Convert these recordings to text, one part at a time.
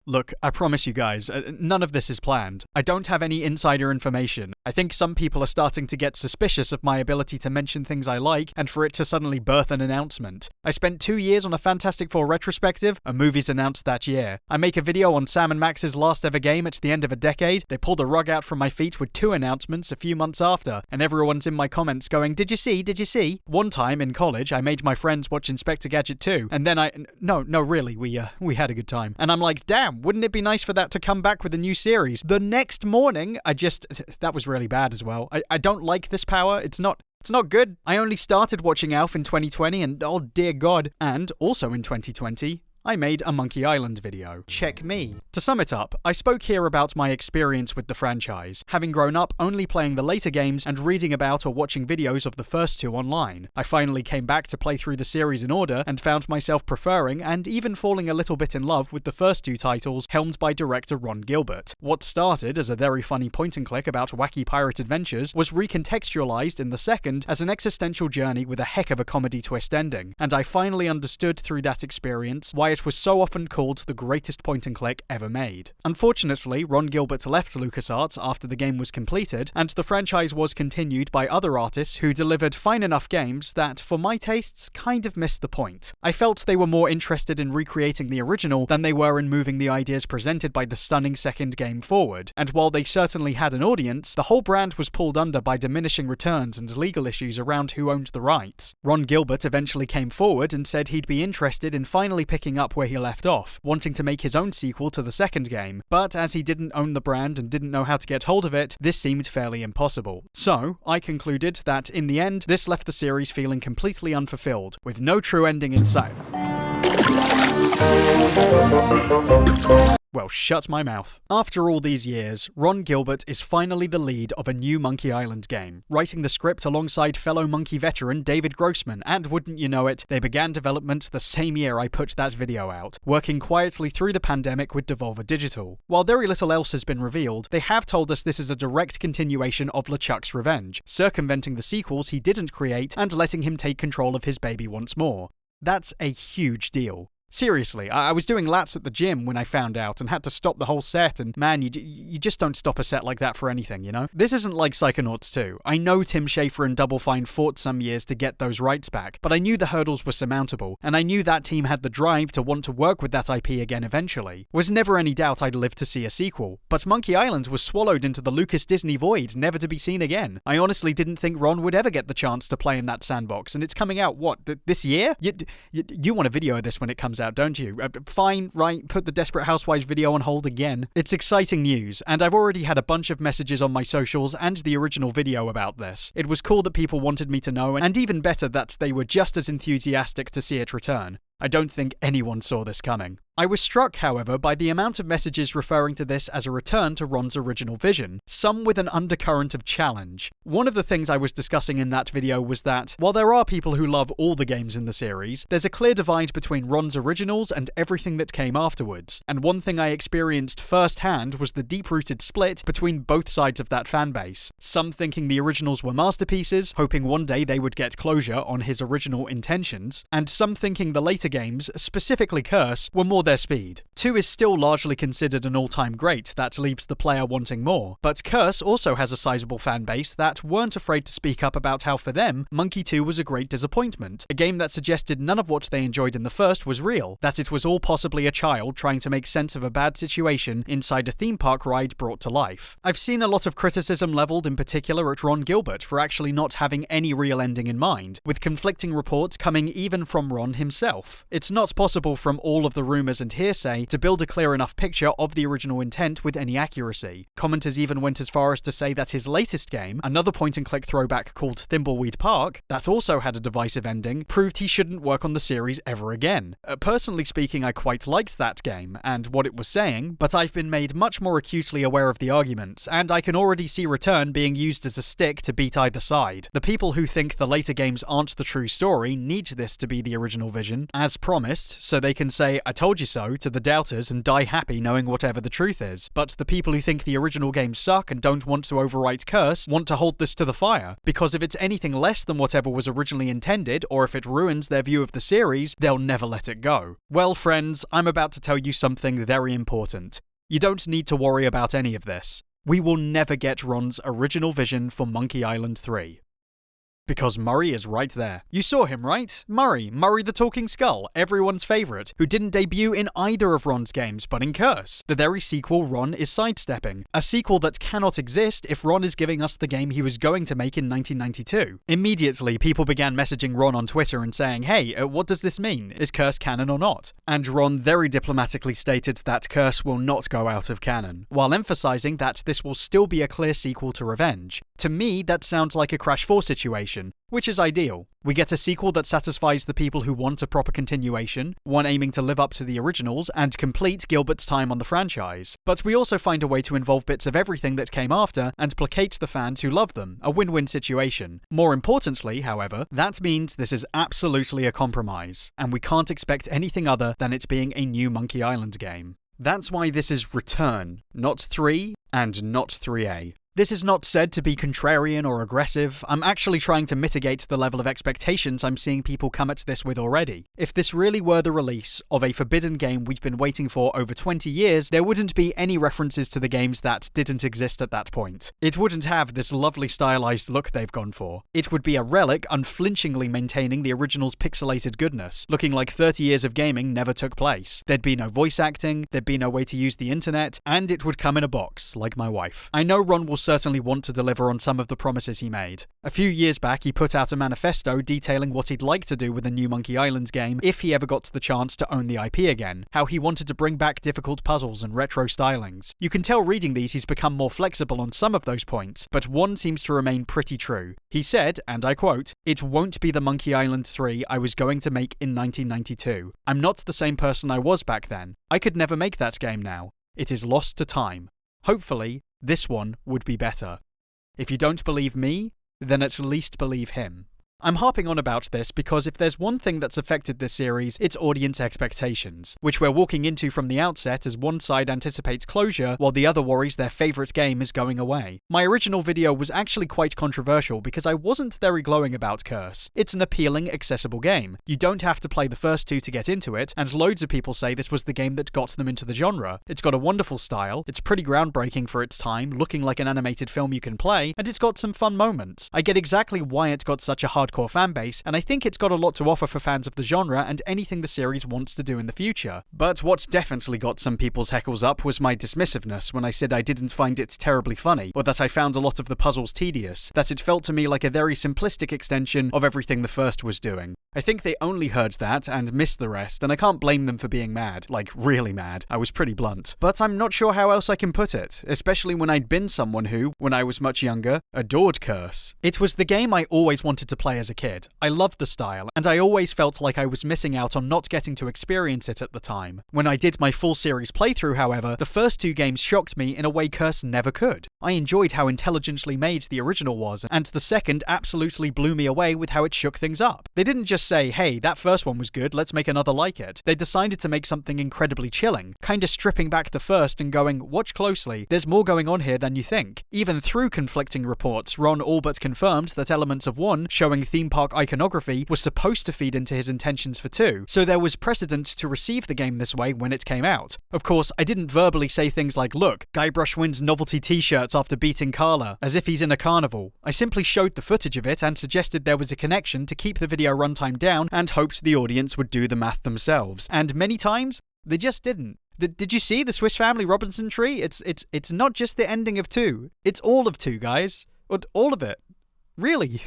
Look, I promise you guys, none of this is planned. I don't have any insider information. I think some people are starting to get suspicious of my ability to mention things I like, and for it to suddenly birth an announcement. I spent 2 years on a Fantastic Four retrospective, a movie's announced that year. I make a video on Sam and Max's last ever game at the end of a decade, they pull the rug out from my feet with 2 announcements a few months after, and everyone's in my comments going, did you see, did you see? One time in college, I made my friends watch Inspector Gadget 2, and then no, really, we had a good time. And I'm like, damn, wouldn't it be nice for that to come back with a new series? The next morning, that was really bad as well. I don't like this power. It's not good. I only started watching Alf in 2020 and oh dear god. And also in 2020, I made a Monkey Island video. Check me. To sum it up, I spoke here about my experience with the franchise, having grown up only playing the later games and reading about or watching videos of the first 2 online. I finally came back to play through the series in order and found myself preferring and even falling a little bit in love with the first 2 titles helmed by director Ron Gilbert. What started as a very funny point and click about wacky pirate adventures was recontextualized in the second as an existential journey with a heck of a comedy twist ending, and I finally understood through that experience why it was so often called the greatest point-and-click ever made. Unfortunately, Ron Gilbert left LucasArts after the game was completed, and the franchise was continued by other artists who delivered fine enough games that, for my tastes, kind of missed the point. I felt they were more interested in recreating the original than they were in moving the ideas presented by the stunning second game forward, and while they certainly had an audience, the whole brand was pulled under by diminishing returns and legal issues around who owned the rights. Ron Gilbert eventually came forward and said he'd be interested in finally picking up where he left off, wanting to make his own sequel to the second game, but as he didn't own the brand and didn't know how to get hold of it, this seemed fairly impossible. So, I concluded that in the end, this left the series feeling completely unfulfilled, with no true ending in sight. Well, shut my mouth. After all these years, Ron Gilbert is finally the lead of a new Monkey Island game, writing the script alongside fellow Monkey veteran David Grossman, and wouldn't you know it, they began development the same year I put that video out, working quietly through the pandemic with Devolver Digital. While very little else has been revealed, they have told us this is a direct continuation of LeChuck's revenge, circumventing the sequels he didn't create and letting him take control of his baby once more. That's a huge deal. Seriously, I was doing lats at the gym when I found out and had to stop the whole set, and man, you just don't stop a set like that for anything, you know? This isn't like Psychonauts 2. I know Tim Schafer and Double Fine fought some years to get those rights back, but I knew the hurdles were surmountable, and I knew that team had the drive to want to work with that IP again eventually. Was never any doubt I'd live to see a sequel, but Monkey Island was swallowed into the Lucas Disney void, never to be seen again. I honestly didn't think Ron would ever get the chance to play in that sandbox, and it's coming out, what, this year? You want a video of this when it comes out, don't you? Fine, right, put the Desperate Housewives video on hold again. It's exciting news, and I've already had a bunch of messages on my socials and the original video about this. It was cool that people wanted me to know, and even better that they were just as enthusiastic to see it return. I don't think anyone saw this coming. I was struck, however, by the amount of messages referring to this as a return to Ron's original vision, some with an undercurrent of challenge. One of the things I was discussing in that video was that, while there are people who love all the games in the series, there's a clear divide between Ron's originals and everything that came afterwards, and one thing I experienced firsthand was the deep-rooted split between both sides of that fanbase. Some thinking the originals were masterpieces, hoping one day they would get closure on his original intentions, and some thinking the later games, specifically Curse, were more their speed. 2 is still largely considered an all-time great that leaves the player wanting more, but Curse also has a sizable fan base that weren't afraid to speak up about how for them, Monkey 2 was a great disappointment, a game that suggested none of what they enjoyed in the first was real, that it was all possibly a child trying to make sense of a bad situation inside a theme park ride brought to life. I've seen a lot of criticism leveled in particular at Ron Gilbert for actually not having any real ending in mind, with conflicting reports coming even from Ron himself. It's not possible from all of the rumors and hearsay to build a clear enough picture of the original intent with any accuracy. Commenters even went as far as to say that his latest game, another point-and-click throwback called Thimbleweed Park, that also had a divisive ending, proved he shouldn't work on the series ever again. Personally speaking, I quite liked that game and what it was saying, but I've been made much more acutely aware of the arguments, and I can already see Return being used as a stick to beat either side. The people who think the later games aren't the true story need this to be the original vision, and as promised, so they can say, "I told you so," to the doubters and die happy knowing whatever the truth is. But the people who think the original games suck and don't want to overwrite Curse want to hold this to the fire, because if it's anything less than whatever was originally intended, or if it ruins their view of the series, they'll never let it go. Well, friends, I'm about to tell you something very important. You don't need to worry about any of this. We will never get Ron's original vision for Monkey Island 3. Because Murray is right there. You saw him, right? Murray the Talking Skull, everyone's favourite, who didn't debut in either of Ron's games but in Curse, the very sequel Ron is sidestepping. A sequel that cannot exist if Ron is giving us the game he was going to make in 1992. Immediately, people began messaging Ron on Twitter and saying, "Hey, what does this mean? Is Curse canon or not?" And Ron very diplomatically stated that Curse will not go out of canon, while emphasising that this will still be a clear sequel to Revenge. To me, that sounds like a Crash 4 situation, which is ideal. We get a sequel that satisfies the people who want a proper continuation, one aiming to live up to the originals and complete Gilbert's time on the franchise. But we also find a way to involve bits of everything that came after and placate the fans who love them, a win-win situation. More importantly, however, that means this is absolutely a compromise, and we can't expect anything other than it being a new Monkey Island game. That's why this is Return, not 3, and not 3A. This is not said to be contrarian or aggressive. I'm actually trying to mitigate the level of expectations I'm seeing people come at this with already. If this really were the release of a forbidden game we've been waiting for over 20 years, there wouldn't be any references to the games that didn't exist at that point. It wouldn't have this lovely stylized look they've gone for. It would be a relic unflinchingly maintaining the original's pixelated goodness, looking like 30 years of gaming never took place. There'd be no voice acting, there'd be no way to use the internet, and it would come in a box, like my wife. I know Ron will certainly want to deliver on some of the promises he made. A few years back, he put out a manifesto detailing what he'd like to do with a new Monkey Island game if he ever got the chance to own the IP again, how he wanted to bring back difficult puzzles and retro stylings. You can tell reading these he's become more flexible on some of those points, but one seems to remain pretty true. He said, and I quote, "It won't be the Monkey Island 3 I was going to make in 1992. I'm not the same person I was back then. I could never make that game now. It is lost to time. Hopefully, this one would be better. If you don't believe me, then at least believe him." I'm harping on about this because if there's one thing that's affected this series, it's audience expectations, which we're walking into from the outset as one side anticipates closure while the other worries their favourite game is going away. My original video was actually quite controversial because I wasn't very glowing about Curse. It's an appealing, accessible game. You don't have to play the first two to get into it, and loads of people say this was the game that got them into the genre. It's got a wonderful style, it's pretty groundbreaking for its time, looking like an animated film you can play, and it's got some fun moments. I get exactly why it got such a hardcore fanbase, and I think it's got a lot to offer for fans of the genre and anything the series wants to do in the future. But what definitely got some people's heckles up was my dismissiveness when I said I didn't find it terribly funny, or that I found a lot of the puzzles tedious, that it felt to me like a very simplistic extension of everything the first was doing. I think they only heard that and missed the rest, and I can't blame them for being mad, like really mad. I was pretty blunt. But I'm not sure how else I can put it, especially when I'd been someone who, when I was much younger, adored Curse. It was the game I always wanted to play as a kid. I loved the style, and I always felt like I was missing out on not getting to experience it at the time. When I did my full series playthrough, however, the first two games shocked me in a way Curse never could. I enjoyed how intelligently made the original was, and the second absolutely blew me away with how it shook things up. They didn't just say, "Hey, that first one was good, let's make another like it." They decided to make something incredibly chilling, kinda stripping back the first and going, "Watch closely, there's more going on here than you think." Even through conflicting reports, Ron all but confirmed that elements of 1, showing theme park iconography, was supposed to feed into his intentions for 2, so there was precedent to receive the game this way when it came out. Of course, I didn't verbally say things like, "Look, Guybrush wins novelty t-shirts after beating Carla," as if he's in a carnival. I simply showed the footage of it and suggested there was a connection to keep the video runtime down and hoped the audience would do the math themselves. And many times, they just didn't. Did you see the Swiss Family Robinson tree? It's not just the ending of 2. It's all of 2, guys. All of it. Really?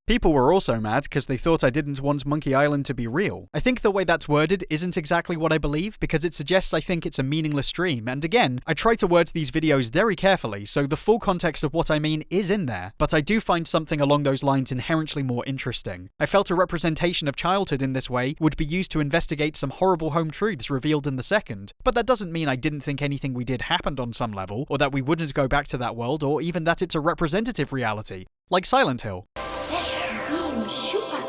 People were also mad because they thought I didn't want Monkey Island to be real. I think the way that's worded isn't exactly what I believe, because it suggests I think it's a meaningless dream, and again, I try to word these videos very carefully, so the full context of what I mean is in there, but I do find something along those lines inherently more interesting. I felt a representation of childhood in this way would be used to investigate some horrible home truths revealed in the second, but that doesn't mean I didn't think anything we did happened on some level, or that we wouldn't go back to that world, or even that it's a representative reality, like Silent Hill.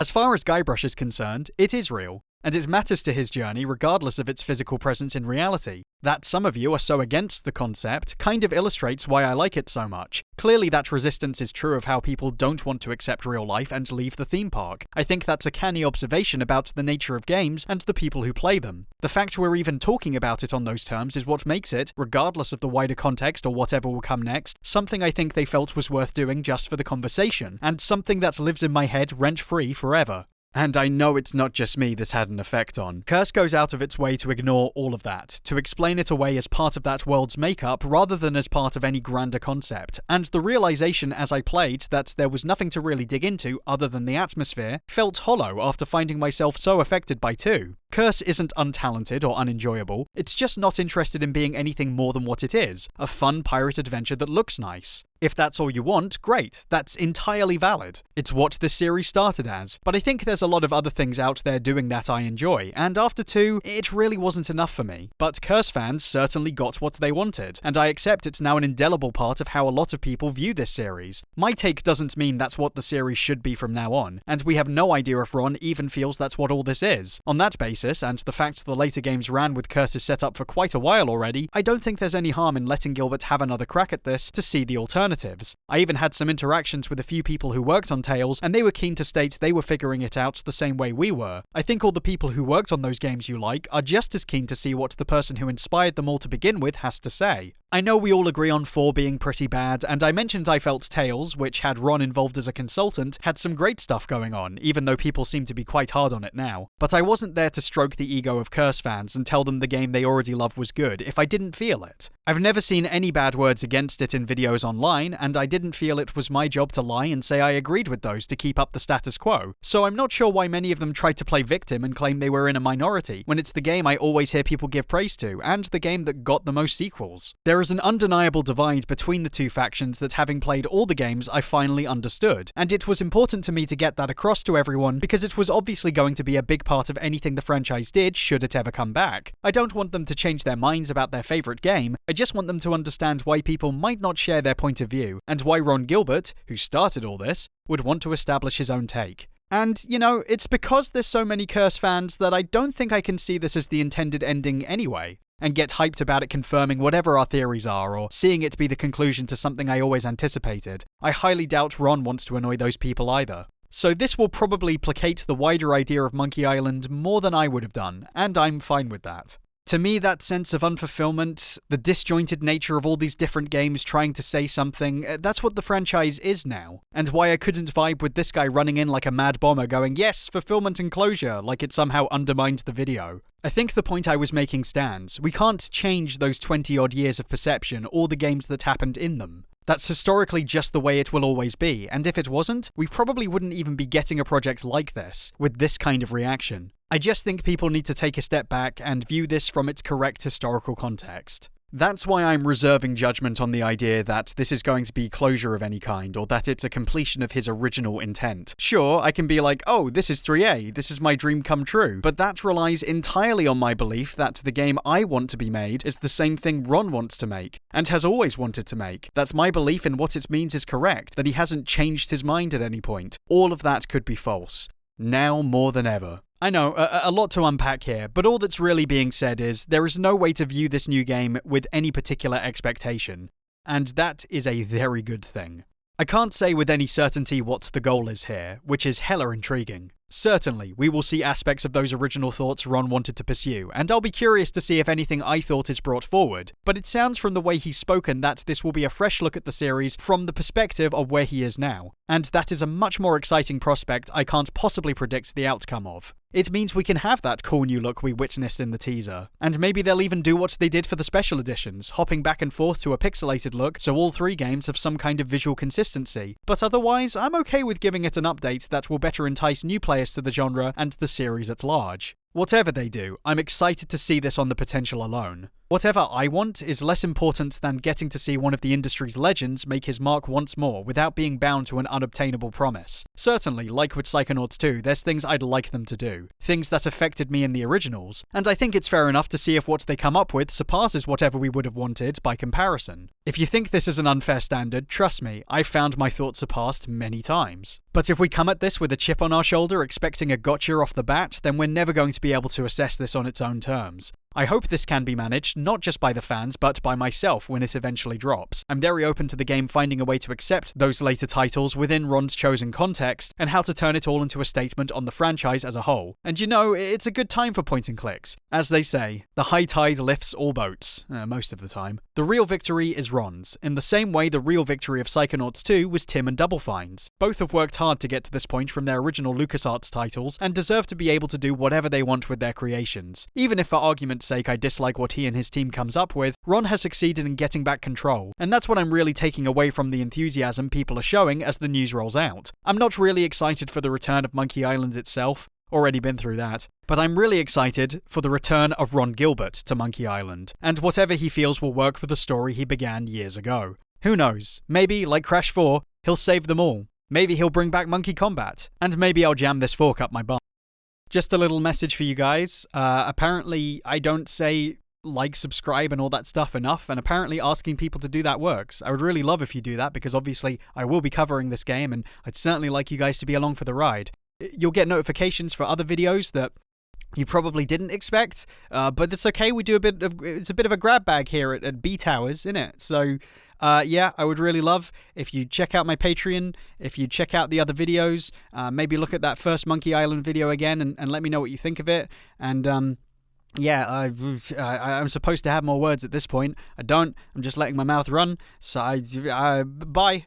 As far as Guybrush is concerned, it is real. And it matters to his journey regardless of its physical presence in reality. That some of you are so against the concept kind of illustrates why I like it so much. Clearly that resistance is true of how people don't want to accept real life and leave the theme park. I think that's a canny observation about the nature of games and the people who play them. The fact we're even talking about it on those terms is what makes it, regardless of the wider context or whatever will come next, something I think they felt was worth doing just for the conversation, and something that lives in my head rent-free forever. And I know it's not just me this had an effect on. Curse goes out of its way to ignore all of that, to explain it away as part of that world's makeup rather than as part of any grander concept, and the realization as I played that there was nothing to really dig into other than the atmosphere felt hollow after finding myself so affected by 2. Curse isn't untalented or unenjoyable, it's just not interested in being anything more than what it is, a fun pirate adventure that looks nice. If that's all you want, great, that's entirely valid. It's what this series started as, but I think there's a lot of other things out there doing that I enjoy, and after 2, it really wasn't enough for me. But Curse fans certainly got what they wanted, and I accept it's now an indelible part of how a lot of people view this series. My take doesn't mean that's what the series should be from now on, and we have no idea if Ron even feels that's what all this is. On that basis, and the fact the later games ran with Curse's setup for quite a while already, I don't think there's any harm in letting Gilbert have another crack at this to see the alternatives. I even had some interactions with a few people who worked on Tales, and they were keen to state they were figuring it out the same way we were. I think all the people who worked on those games you like are just as keen to see what the person who inspired them all to begin with has to say. I know we all agree on 4 being pretty bad, and I mentioned I felt Tales, which had Ron involved as a consultant, had some great stuff going on, even though people seem to be quite hard on it now. But I wasn't there to stroke the ego of Curse fans and tell them the game they already love was good if I didn't feel it. I've never seen any bad words against it in videos online, and I didn't feel it was my job to lie and say I agreed with those to keep up the status quo, so I'm not sure why many of them tried to play victim and claim they were in a minority, when it's the game I always hear people give praise to, and the game that got the most sequels. There is an undeniable divide between the two factions that, having played all the games, I finally understood, and it was important to me to get that across to everyone because it was obviously going to be a big part of anything the franchise did should it ever come back. I don't want them to change their minds about their favourite game, I just want them to understand why people might not share their point of view, and why Ron Gilbert, who started all this, would want to establish his own take. And, you know, it's because there's so many Curse fans that I don't think I can see this as the intended ending anyway, and get hyped about it confirming whatever our theories are, or seeing it be the conclusion to something I always anticipated. I highly doubt Ron wants to annoy those people either. So this will probably placate the wider idea of Monkey Island more than I would have done, and I'm fine with that. To me, that sense of unfulfillment, the disjointed nature of all these different games trying to say something, that's what the franchise is now. And why I couldn't vibe with this guy running in like a mad bomber going, yes, fulfillment and closure, like it somehow undermined the video. I think the point I was making stands. We can't change those 20-odd years of perception or the games that happened in them. That's historically just the way it will always be, and if it wasn't, we probably wouldn't even be getting a project like this, with this kind of reaction. I just think people need to take a step back and view this from its correct historical context. That's why I'm reserving judgment on the idea that this is going to be closure of any kind, or that it's a completion of his original intent. Sure, I can be like, oh, this is 3A, this is my dream come true, but that relies entirely on my belief that the game I want to be made is the same thing Ron wants to make, and has always wanted to make. That my belief in what it means is correct, that he hasn't changed his mind at any point. All of that could be false. Now more than ever. I know, a lot to unpack here, but all that's really being said is there is no way to view this new game with any particular expectation, and that is a very good thing. I can't say with any certainty what the goal is here, which is hella intriguing. Certainly, we will see aspects of those original thoughts Ron wanted to pursue, and I'll be curious to see if anything I thought is brought forward, but it sounds from the way he's spoken that this will be a fresh look at the series from the perspective of where he is now, and that is a much more exciting prospect I can't possibly predict the outcome of. It means we can have that cool new look we witnessed in the teaser, and maybe they'll even do what they did for the special editions, hopping back and forth to a pixelated look so all 3 games have some kind of visual consistency, but otherwise I'm okay with giving it an update that will better entice new players to the genre and the series at large. Whatever they do, I'm excited to see this on the potential alone. Whatever I want is less important than getting to see one of the industry's legends make his mark once more without being bound to an unobtainable promise. Certainly, like with Psychonauts 2, there's things I'd like them to do, things that affected me in the originals, and I think it's fair enough to see if what they come up with surpasses whatever we would have wanted by comparison. If you think this is an unfair standard, trust me, I've found my thoughts surpassed many times. But if we come at this with a chip on our shoulder expecting a gotcha off the bat, then we're never going to be able to assess this on its own terms. I hope this can be managed, not just by the fans, but by myself when it eventually drops. I'm very open to the game finding a way to accept those later titles within Ron's chosen context, and how to turn it all into a statement on the franchise as a whole. And you know, it's a good time for point and clicks. As they say, the high tide lifts all boats, most of the time. The real victory is Ron's, in the same way the real victory of Psychonauts 2 was Tim and Double Fine's. Both have worked hard to get to this point from their original LucasArts titles, and deserve to be able to do whatever they want with their creations. Even if for argument's sake I dislike what he and his team comes up with, Ron has succeeded in getting back control, and that's what I'm really taking away from the enthusiasm people are showing as the news rolls out. I'm not really excited for the return of Monkey Island itself, already been through that, but I'm really excited for the return of Ron Gilbert to Monkey Island, and whatever he feels will work for the story he began years ago. Who knows, maybe, like Crash 4, he'll save them all. Maybe he'll bring back Monkey Combat, and maybe I'll jam this fork up my bum. Just a little message for you guys. Apparently, I don't say like, subscribe, and all that stuff enough, and apparently asking people to do that works. I would really love if you do that, because obviously I will be covering this game, and I'd certainly like you guys to be along for the ride. You'll get notifications for other videos that you probably didn't expect, but it's okay. We do it's a bit of a grab bag here at B Towers, isn't it? So, yeah, I would really love if you check out my Patreon, if you check out the other videos, maybe look at that first Monkey Island video again and let me know what you think of it. And, yeah, I'm supposed to have more words at this point. I don't. I'm just letting my mouth run. So, bye.